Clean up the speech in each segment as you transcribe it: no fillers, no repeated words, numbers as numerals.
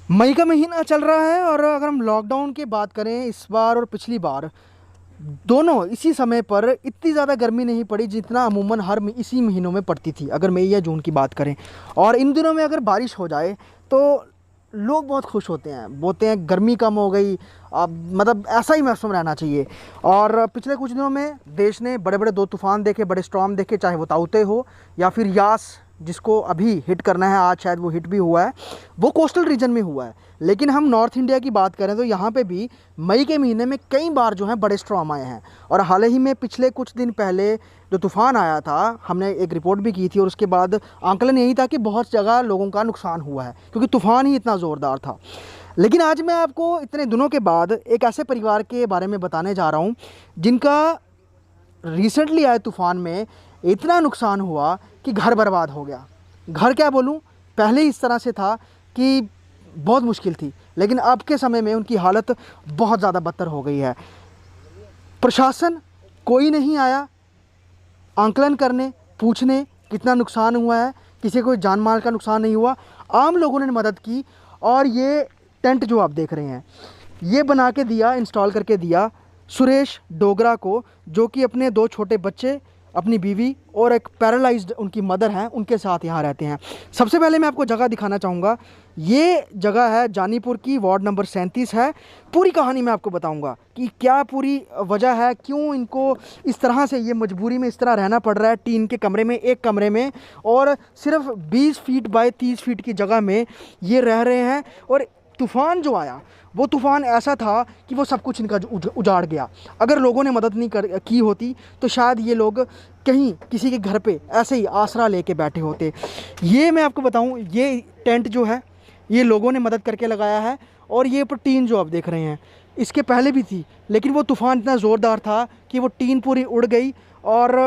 मई का महीना चल रहा है और अगर हम लॉकडाउन की बात करें इस बार और पिछली बार, दोनों इसी समय पर इतनी ज़्यादा गर्मी नहीं पड़ी जितना अमूमन इसी महीनों में पड़ती थी, अगर मई या जून की बात करें। और इन दिनों में अगर बारिश हो जाए तो लोग बहुत खुश होते हैं, बोलते हैं गर्मी कम हो गई। अब मतलब ऐसा ही मौसम रहना चाहिए। और पिछले कुछ दिनों में देश ने बड़े बड़े दो तूफ़ान देखे, बड़े स्टॉर्म देखे, चाहे वो ताउते हो या फिर यास, जिसको अभी हिट करना है, आज शायद वो हिट भी हुआ है। वो कोस्टल रीजन में हुआ है। लेकिन हम नॉर्थ इंडिया की बात करें तो यहाँ पे भी मई के महीने में कई बार जो है बड़े स्टॉर्म आए हैं। और हाल ही में पिछले कुछ दिन पहले जो तूफ़ान आया था, हमने एक रिपोर्ट भी की थी और उसके बाद आंकलन यही था कि बहुत जगह लोगों का नुकसान हुआ है क्योंकि तूफ़ान ही इतना ज़ोरदार था। लेकिन आज मैं आपको इतने दिनों के बाद एक ऐसे परिवार के बारे में बताने जा रहा हूँ जिनका रिसेंटली आए तूफ़ान में इतना नुकसान हुआ कि घर बर्बाद हो गया। घर क्या बोलूँ, पहले इस तरह से था कि बहुत मुश्किल थी, लेकिन अब के समय में उनकी हालत बहुत ज़्यादा बदतर हो गई है। प्रशासन कोई नहीं आया आंकलन करने, पूछने कितना नुकसान हुआ है। किसी को जान माल का नुकसान नहीं हुआ, आम लोगों ने मदद की। और ये टेंट जो आप देख रहे हैं, ये बना के दिया, इंस्टॉल करके दिया सुरेश डोगरा को, जो कि अपने दो छोटे बच्चे, अपनी बीवी और एक पैरालाइज्ड उनकी मदर हैं, उनके साथ यहाँ रहते हैं। सबसे पहले मैं आपको जगह दिखाना चाहूँगा। ये जगह है जानीपुर की, वार्ड नंबर 37 है। पूरी कहानी मैं आपको बताऊँगा कि क्या पूरी वजह है, क्यों इनको इस तरह से, ये मजबूरी में इस तरह रहना पड़ रहा है, टीन के कमरे में, एक कमरे में, और सिर्फ 20 फीट बाय 30 फीट की जगह में ये रह रहे हैं। और तूफ़ान जो आया वो तूफ़ान ऐसा था कि वो सब कुछ इनका उजाड़ गया। अगर लोगों ने मदद नहीं की होती तो शायद ये लोग कहीं किसी के घर पे ऐसे ही आसरा लेके बैठे होते। ये मैं आपको बताऊं, ये टेंट जो है ये लोगों ने मदद करके लगाया है। और ये ऊपर टीन जो आप देख रहे हैं, इसके पहले भी थी, लेकिन वो तूफ़ान इतना ज़ोरदार था कि वो टीन पूरी उड़ गई और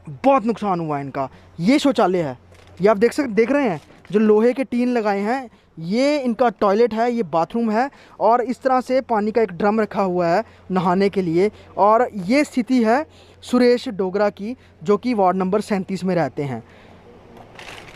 बहुत नुकसान हुआ इनका। ये शौचालय है, ये आप देख रहे हैं, जो लोहे के टीन लगाए हैं, ये इनका टॉयलेट है, ये बाथरूम है। और इस तरह से पानी का एक ड्रम रखा हुआ है नहाने के लिए। और ये स्थिति है सुरेश डोगरा की, जो कि वार्ड नंबर 37 में रहते हैं।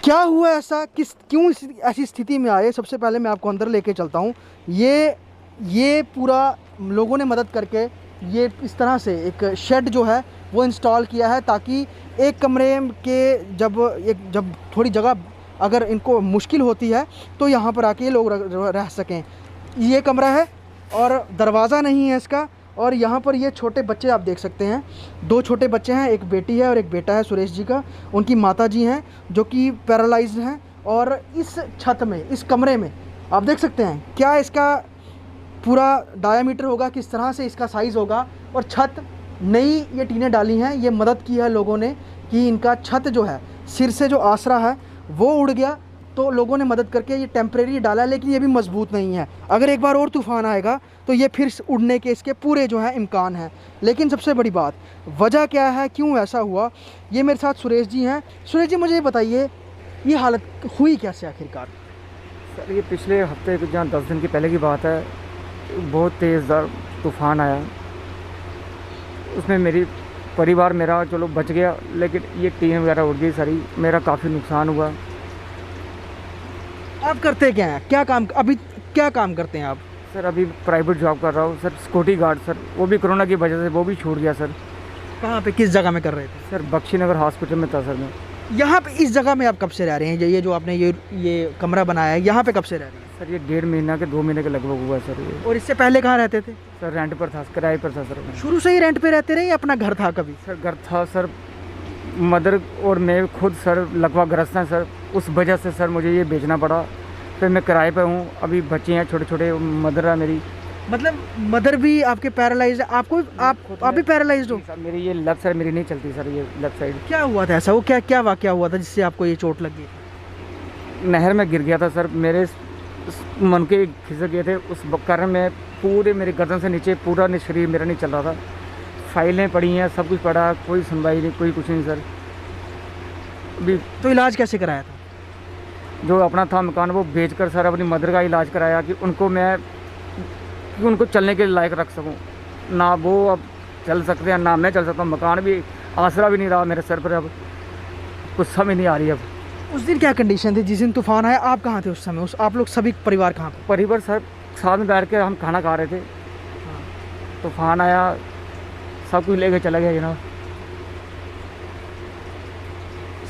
क्या हुआ ऐसा, क्यों ऐसी स्थिति में आए, सबसे पहले मैं आपको अंदर लेके चलता हूँ। ये पूरा लोगों ने मदद करके ये इस तरह से एक शेड जो है वो इंस्टॉल किया है, ताकि एक कमरे के जब थोड़ी जगह अगर इनको मुश्किल होती है तो यहाँ पर आके ये लोग रह सकें। ये कमरा है और दरवाज़ा नहीं है इसका। और यहाँ पर ये छोटे बच्चे आप देख सकते हैं, दो छोटे बच्चे हैं, एक बेटी है और एक बेटा है सुरेश जी का। उनकी माता जी हैं जो कि पैरालाइज्ड हैं। और इस छत में, इस कमरे में आप देख सकते हैं क्या इसका पूरा डायामीटर होगा, किस तरह से इसका साइज़ होगा। और छत नई ये टीनें डाली हैं, ये मदद की है लोगों ने कि इनका छत जो है, सिर से जो आसरा है वो उड़ गया, तो लोगों ने मदद करके ये टेम्परेरी डाला है, लेकिन ये भी मजबूत नहीं है। अगर एक बार और तूफ़ान आएगा तो ये फिर उड़ने के इसके पूरे जो है इम्कान हैं। लेकिन सबसे बड़ी बात, वजह क्या है, क्यों ऐसा हुआ, ये मेरे साथ सुरेश जी हैं। सुरेश जी, मुझे ये बताइए, ये हालत हुई कैसे आखिरकार? सर, ये पिछले हफ्ते जहाँ 10 दिन की पहले की बात है, बहुत तेज़ तूफ़ान आया। उसमें मेरी परिवार मेरा चलो बच गया, लेकिन ये टीन वगैरह उड़ गई सारी, मेरा काफ़ी नुकसान हुआ। आप करते क्या हैं, अभी क्या काम करते हैं आप? सर, अभी प्राइवेट जॉब कर रहा हूँ सर, सिक्योरिटी गार्ड सर। वो भी कोरोना की वजह से वो भी छूट गया सर। कहाँ पे, किस जगह में कर रहे थे? सर, बख्शी नगर हॉस्पिटल में था सर मैं। यहाँ पे इस जगह में आप कब से रह रहे हैं? ये जो आपने ये कमरा बनाया है, यहाँ पे कब से रह रहे हैं? सर, ये 1.5 महीना के 2 महीने के लगभग हुआ सर ये। और इससे पहले कहाँ रहते थे? सर, रेंट पर था, किराए पर था सर मैं। शुरू से ही रेंट पे रहते रहे या अपना घर था कभी? सर, घर था सर। मदर और मैं खुद सर लकवा ग्रस्त हैं सर, उस वजह से सर मुझे ये बेचना पड़ा। फिर मैं किराए पे हूँ, अभी बच्चे हैं छोटे छोटे, मदर है मेरी। मतलब मदर भी आपके पैरालाइज है? आप भी पैरालाइज हो? सर, मेरी ये लेफ्ट साइड मेरी नहीं चलती सर, ये लेफ्ट साइड। क्या हुआ था ऐसा, वो क्या वाकया हुआ था जिससे आपको ये चोट लगी? नहर में गिर गया था सर, मेरे मन के खिसक गए थे, उस कारण में पूरे मेरे गर्दन से नीचे पूरा शरीर मेरा नहीं चल रहा था। फाइलें पड़ी हैं, सब कुछ पड़ा, कोई सुनवाई नहीं, कोई कुछ नहीं सर। अभी तो इलाज कैसे कराया था? जो अपना था मकान वो बेचकर सर अपनी मदर का इलाज कराया कि उनको चलने के लायक रख सकूं। ना वो अब चल सकते हैं, ना मैं चल सकता हूँ। मकान भी, आसरा भी नहीं रहा मेरे सर पर, अब कुछ समझ नहीं आ रही अब। उस दिन क्या कंडीशन थी जिस दिन तूफान आया? आप कहाँ थे उस समय? उस आप लोग सभी परिवार कहाँ पे? परिवार सर साथ में बैठ के हम खाना खा रहे थे, तूफान आया, सब कुछ लेके चला गया जनाब।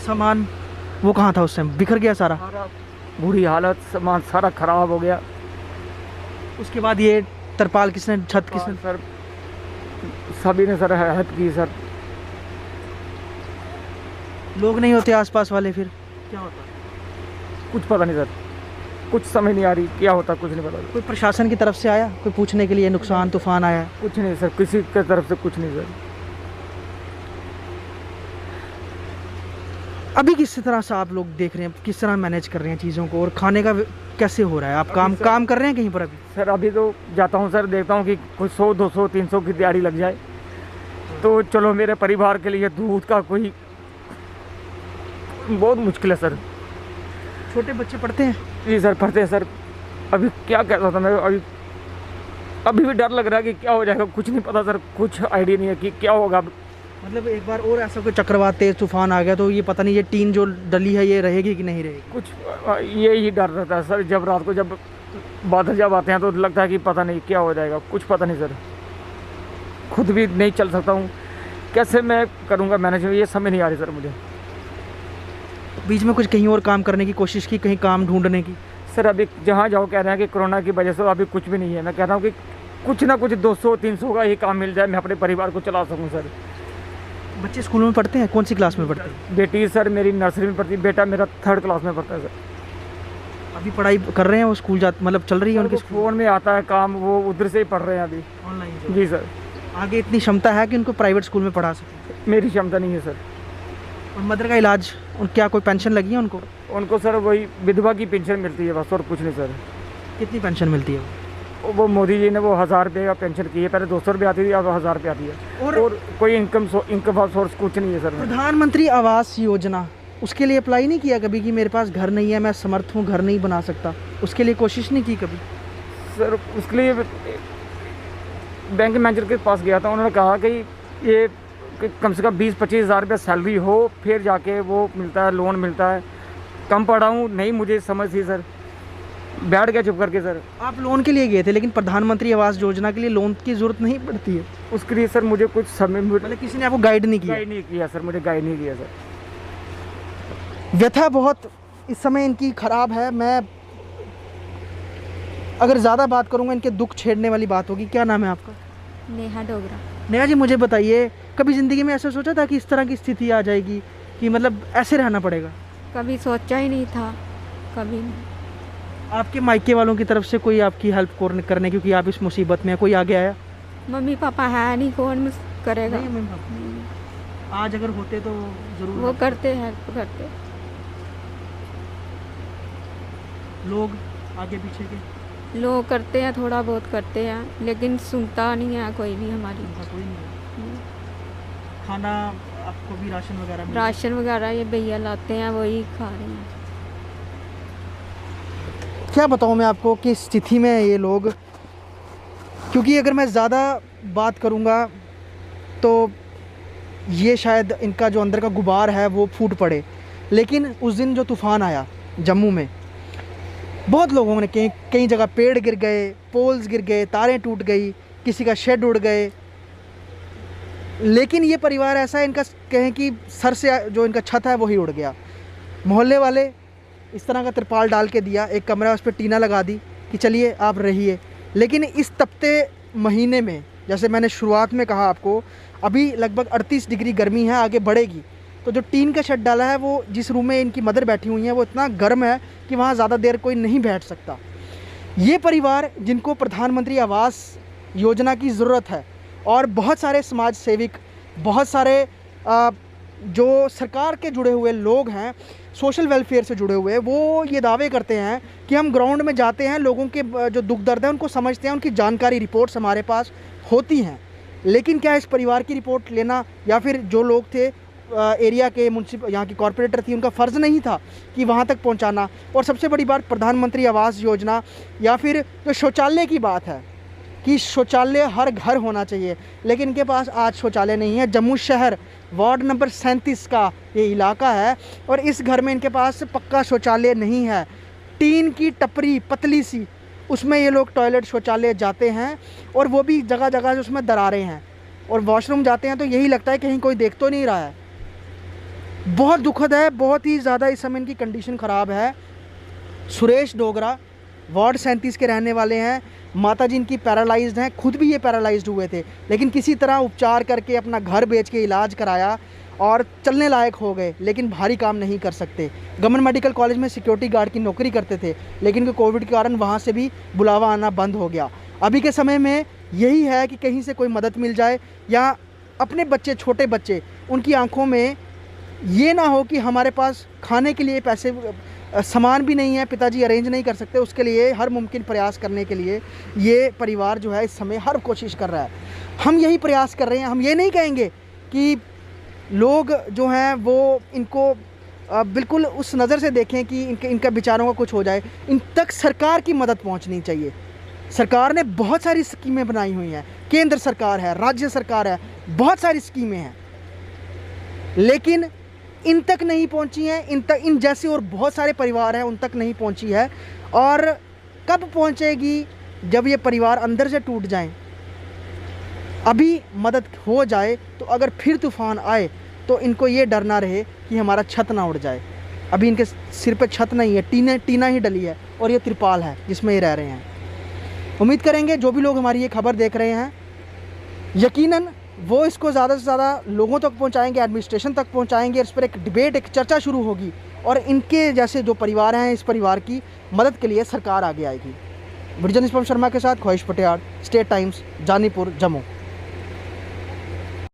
सामान वो कहाँ था उस समय? बिखर गया सारा? सारा बुरी हालत, सामान सारा खराब हो गया। उसके बाद ये तरपाल किसने, छत किसने? सर सभी ने सर हेल्प की सर। लोग नहीं होते आसपास वाले, फिर क्या होता? कुछ पता नहीं सर, कुछ समझ नहीं आ रही क्या होता, कुछ नहीं पता। कोई प्रशासन की तरफ से आया कोई पूछने के लिए नुकसान तूफान आया? कुछ नहीं सर, किसी की तरफ से कुछ नहीं सर। अभी किस तरह से आप लोग देख रहे हैं, किस तरह मैनेज कर रहे हैं चीज़ों को, और खाने का कैसे हो रहा है? आप काम कर रहे हैं कहीं पर अभी? सर अभी तो जाता हूँ सर, देखता हूँ कि कोई 100 200 300 की दिहाड़ी लग जाए तो चलो, मेरे परिवार के लिए दूध का कोई बहुत मुश्किल है सर। छोटे बच्चे पढ़ते हैं? जी सर पढ़ते हैं सर। अभी क्या कहता था मैं, अभी भी डर लग रहा है कि क्या हो जाएगा, कुछ नहीं पता सर, कुछ आइडिया नहीं है कि क्या होगा। मतलब एक बार और ऐसा कोई चक्रवात तेज तूफान आ गया तो ये पता नहीं ये टीन जो डली है ये रहेगी कि नहीं रहेगी? कुछ ये ही डर रहता है सर, जब रात को जब बादल जब आते हैं तो लगता है कि पता नहीं क्या हो जाएगा, कुछ पता नहीं सर। खुद भी नहीं चल सकता हूँ, कैसे मैं करूँगा मैनेज, ये समझ नहीं आ रही सर मुझे। बीच में कुछ कहीं और काम करने की कोशिश की, कहीं काम ढूंढने की? सर अभी जहाँ जाओ कह रहे हैं कि कोरोना की वजह से अभी कुछ भी नहीं है। मैं कह रहा हूँ कि कुछ ना कुछ 200 300 का ही काम मिल जाए, मैं अपने परिवार को चला सकूँ सर। बच्चे स्कूल में पढ़ते हैं? कौन सी क्लास में पढ़ते हैं? बेटी सर मेरी नर्सरी में पढ़ती है, बेटा मेरा 3rd क्लास में पढ़ता है सर। अभी पढ़ाई कर रहे हैं वो? स्कूल जा मतलब चल रही है उनकी? फ़ोन में आता है काम, वो उधर से ही पढ़ रहे हैं अभी ऑनलाइन? जी सर। आगे इतनी क्षमता है कि उनको प्राइवेट स्कूल में पढ़ा सकें? मेरी क्षमता नहीं है सर। और मदर का इलाज, उन क्या कोई पेंशन लगी है उनको? उनको सर वही विधवा की पेंशन मिलती है बस, और कुछ नहीं सर। कितनी पेंशन मिलती है वो मोदी जी ने वो 1000 रुपये का पेंशन की है, पहले 200 रुपये आती थी, अब 1000 रुपये आती है। और कोई इनकम सोर्स कुछ नहीं है सर। प्रधानमंत्री आवास योजना, उसके लिए अप्लाई नहीं किया कभी कि मेरे पास घर नहीं है, मैं समर्थ हूँ, घर नहीं बना सकता? उसके लिए कोशिश नहीं की कभी? सर उसके लिए बैंक मैनेजर के पास गया था, उन्होंने कहा कि ये कम से कम 20-25 हज़ार रुपये सैलरी हो फिर जाके वो मिलता है, लोन मिलता है। कम पढ़ा हूँ, नहीं मुझे समझ थी सर, बैठ गया चुप करके सर। आप लोन के लिए गए थे, लेकिन प्रधानमंत्री आवास योजना के लिए लोन की ज़रूरत नहीं पड़ती है? उसके लिए सर मुझे कुछ समय मतलब किसी ने आपको गाइड नहीं किया? गाइड नहीं किया सर, मुझे गाइड नहीं किया सर। व्यथा बहुत इस समय इनकी ख़राब है। मैं अगर ज़्यादा बात करूँगा इनके दुख छेड़ने वाली बात होगी। क्या नाम है आपका? नेहा डोगरा। नेहा जी, मुझे बताइए, कभी ज़िंदगी में ऐसा सोचा था कि इस तरह की स्थिति आ जाएगी, कि मतलब ऐसे रहना पड़ेगा? कभी सोचा ही नहीं था, कभी नहीं। आपके मायके वालों की तरफ से कोई आपकी हेल्प करने, क्योंकि आप इस मुसीबत में, कोई आगे आया? मम्मी पापा है नहीं, कौन करेगा? नहीं, मम्मी पापा। नहीं। आज अगर होते तो ज़रूर वो करते हेल्प करते। लोग आगे पीछे के? लोग करते हैं, थोड़ा बहुत करते हैं, लेकिन सुनता नहीं है कोई भी हमारी। उनका कोई नहीं है। नहीं। खाना आपको भी राशन वगैरह मिलता है? राशन वगैरह ये भैया लाते हैं, वही खा रहे हैं। क्या बताऊँ मैं आपको कि स्थिति में ये लोग, क्योंकि अगर मैं ज़्यादा बात करूँगा तो ये शायद इनका जो अंदर का गुबार है वो फूट पड़े। लेकिन उस दिन जो तूफ़ान आया जम्मू में, बहुत लोगों ने कई जगह पेड़ गिर गए, पोल्स गिर गए, तारें टूट गई, किसी का शेड उड़ गए। लेकिन ये परिवार ऐसा है, इनका कहें कि सर से जो इनका छत है वही उड़ गया। मोहल्ले वाले इस तरह का तिरपाल डाल के दिया, एक कमरा उस पर टीना लगा दी कि चलिए आप रहिए। लेकिन इस तपते महीने में, जैसे मैंने शुरुआत में कहा आपको, अभी लगभग 38 डिग्री गर्मी है, आगे बढ़ेगी। तो जो टीन का शेड डाला है, वो जिस रूम में इनकी मदर बैठी हुई हैं वो इतना गर्म है कि वहाँ ज़्यादा देर कोई नहीं बैठ सकता। ये परिवार जिनको प्रधानमंत्री आवास योजना की ज़रूरत है, और बहुत सारे समाज सेविक, बहुत सारे जो सरकार के जुड़े हुए लोग हैं, सोशल वेलफेयर से जुड़े हुए, वो ये दावे करते हैं कि हम ग्राउंड में जाते हैं, लोगों के जो दुख दर्द है उनको समझते हैं, उनकी जानकारी, रिपोर्ट्स हमारे पास होती हैं। लेकिन क्या इस परिवार की रिपोर्ट लेना, या फिर जो लोग थे एरिया के यहाँ की कॉरपोरेटर थी, उनका फ़र्ज़ नहीं था कि वहाँ तक पहुँचाना? और सबसे बड़ी बात, प्रधानमंत्री आवास योजना या फिर जो शौचालय की बात है, कि शौचालय हर घर होना चाहिए, लेकिन इनके पास आज शौचालय नहीं है। जम्मू शहर वार्ड नंबर 37 का ये इलाका है और इस घर में इनके पास पक्का शौचालय नहीं है। टीन की टपरी पतली सी, उसमें ये लोग टॉयलेट शौचालय जाते हैं और वो भी जगह जगह उसमें दरारें हैं, और वॉशरूम जाते हैं तो यही लगता है कहीं कोई देख तो नहीं रहा है। बहुत दुखद है, बहुत ही ज़्यादा इस समय इनकी कंडीशन ख़राब है। सुरेश डोगरा वार्ड 37 के रहने वाले हैं। माता जी इनकी पैरालाइज्ड हैं, खुद भी ये पैरालाइज्ड हुए थे, लेकिन किसी तरह उपचार करके अपना घर बेच के इलाज कराया और चलने लायक हो गए, लेकिन भारी काम नहीं कर सकते। गवर्नमेंट मेडिकल कॉलेज में सिक्योरिटी गार्ड की नौकरी करते थे, लेकिन कोविड के कारण वहाँ से भी बुलावा आना बंद हो गया। अभी के समय में यही है कि कहीं से कोई मदद मिल जाए, या अपने बच्चे, छोटे बच्चे, उनकी आंखों में ये ना हो कि हमारे पास खाने के लिए पैसे, सामान भी नहीं है, पिताजी अरेंज नहीं कर सकते। उसके लिए हर मुमकिन प्रयास करने के लिए ये परिवार जो है इस समय हर कोशिश कर रहा है। हम यही प्रयास कर रहे हैं। हम ये नहीं कहेंगे कि लोग जो हैं वो इनको बिल्कुल उस नज़र से देखें कि इनका बेचारों का कुछ हो जाए। इन तक सरकार की मदद पहुंचनी चाहिए। सरकार ने बहुत सारी स्कीमें बनाई हुई हैं, केंद्र सरकार है, राज्य सरकार है, बहुत सारी स्कीमें हैं, लेकिन इन तक नहीं पहुंची हैं। इन जैसे और बहुत सारे परिवार हैं, उन तक नहीं पहुंची है। और कब पहुंचेगी? जब ये परिवार अंदर से टूट जाएं। अभी मदद हो जाए तो अगर फिर तूफ़ान आए तो इनको ये डर ना रहे कि हमारा छत ना उड़ जाए। अभी इनके सिर पे छत नहीं है, टीना ही डली है और ये तिरपाल है जिसमें ये रह रहे हैं। उम्मीद करेंगे जो भी लोग हमारी ये खबर देख रहे हैं, यकीनन वो इसको ज़्यादा से ज़्यादा लोगों तक पहुंचाएंगे, एडमिनिस्ट्रेशन तक पहुंचाएंगे। इस पर एक डिबेट, एक चर्चा शुरू होगी और इनके जैसे जो परिवार हैं, इस परिवार की मदद के लिए सरकार आगे आएगी। ब्रिजन स्पम शर्मा के साथ ख्वाहिश पटियाड़, स्टेट टाइम्स, जानीपुर, जम्मू।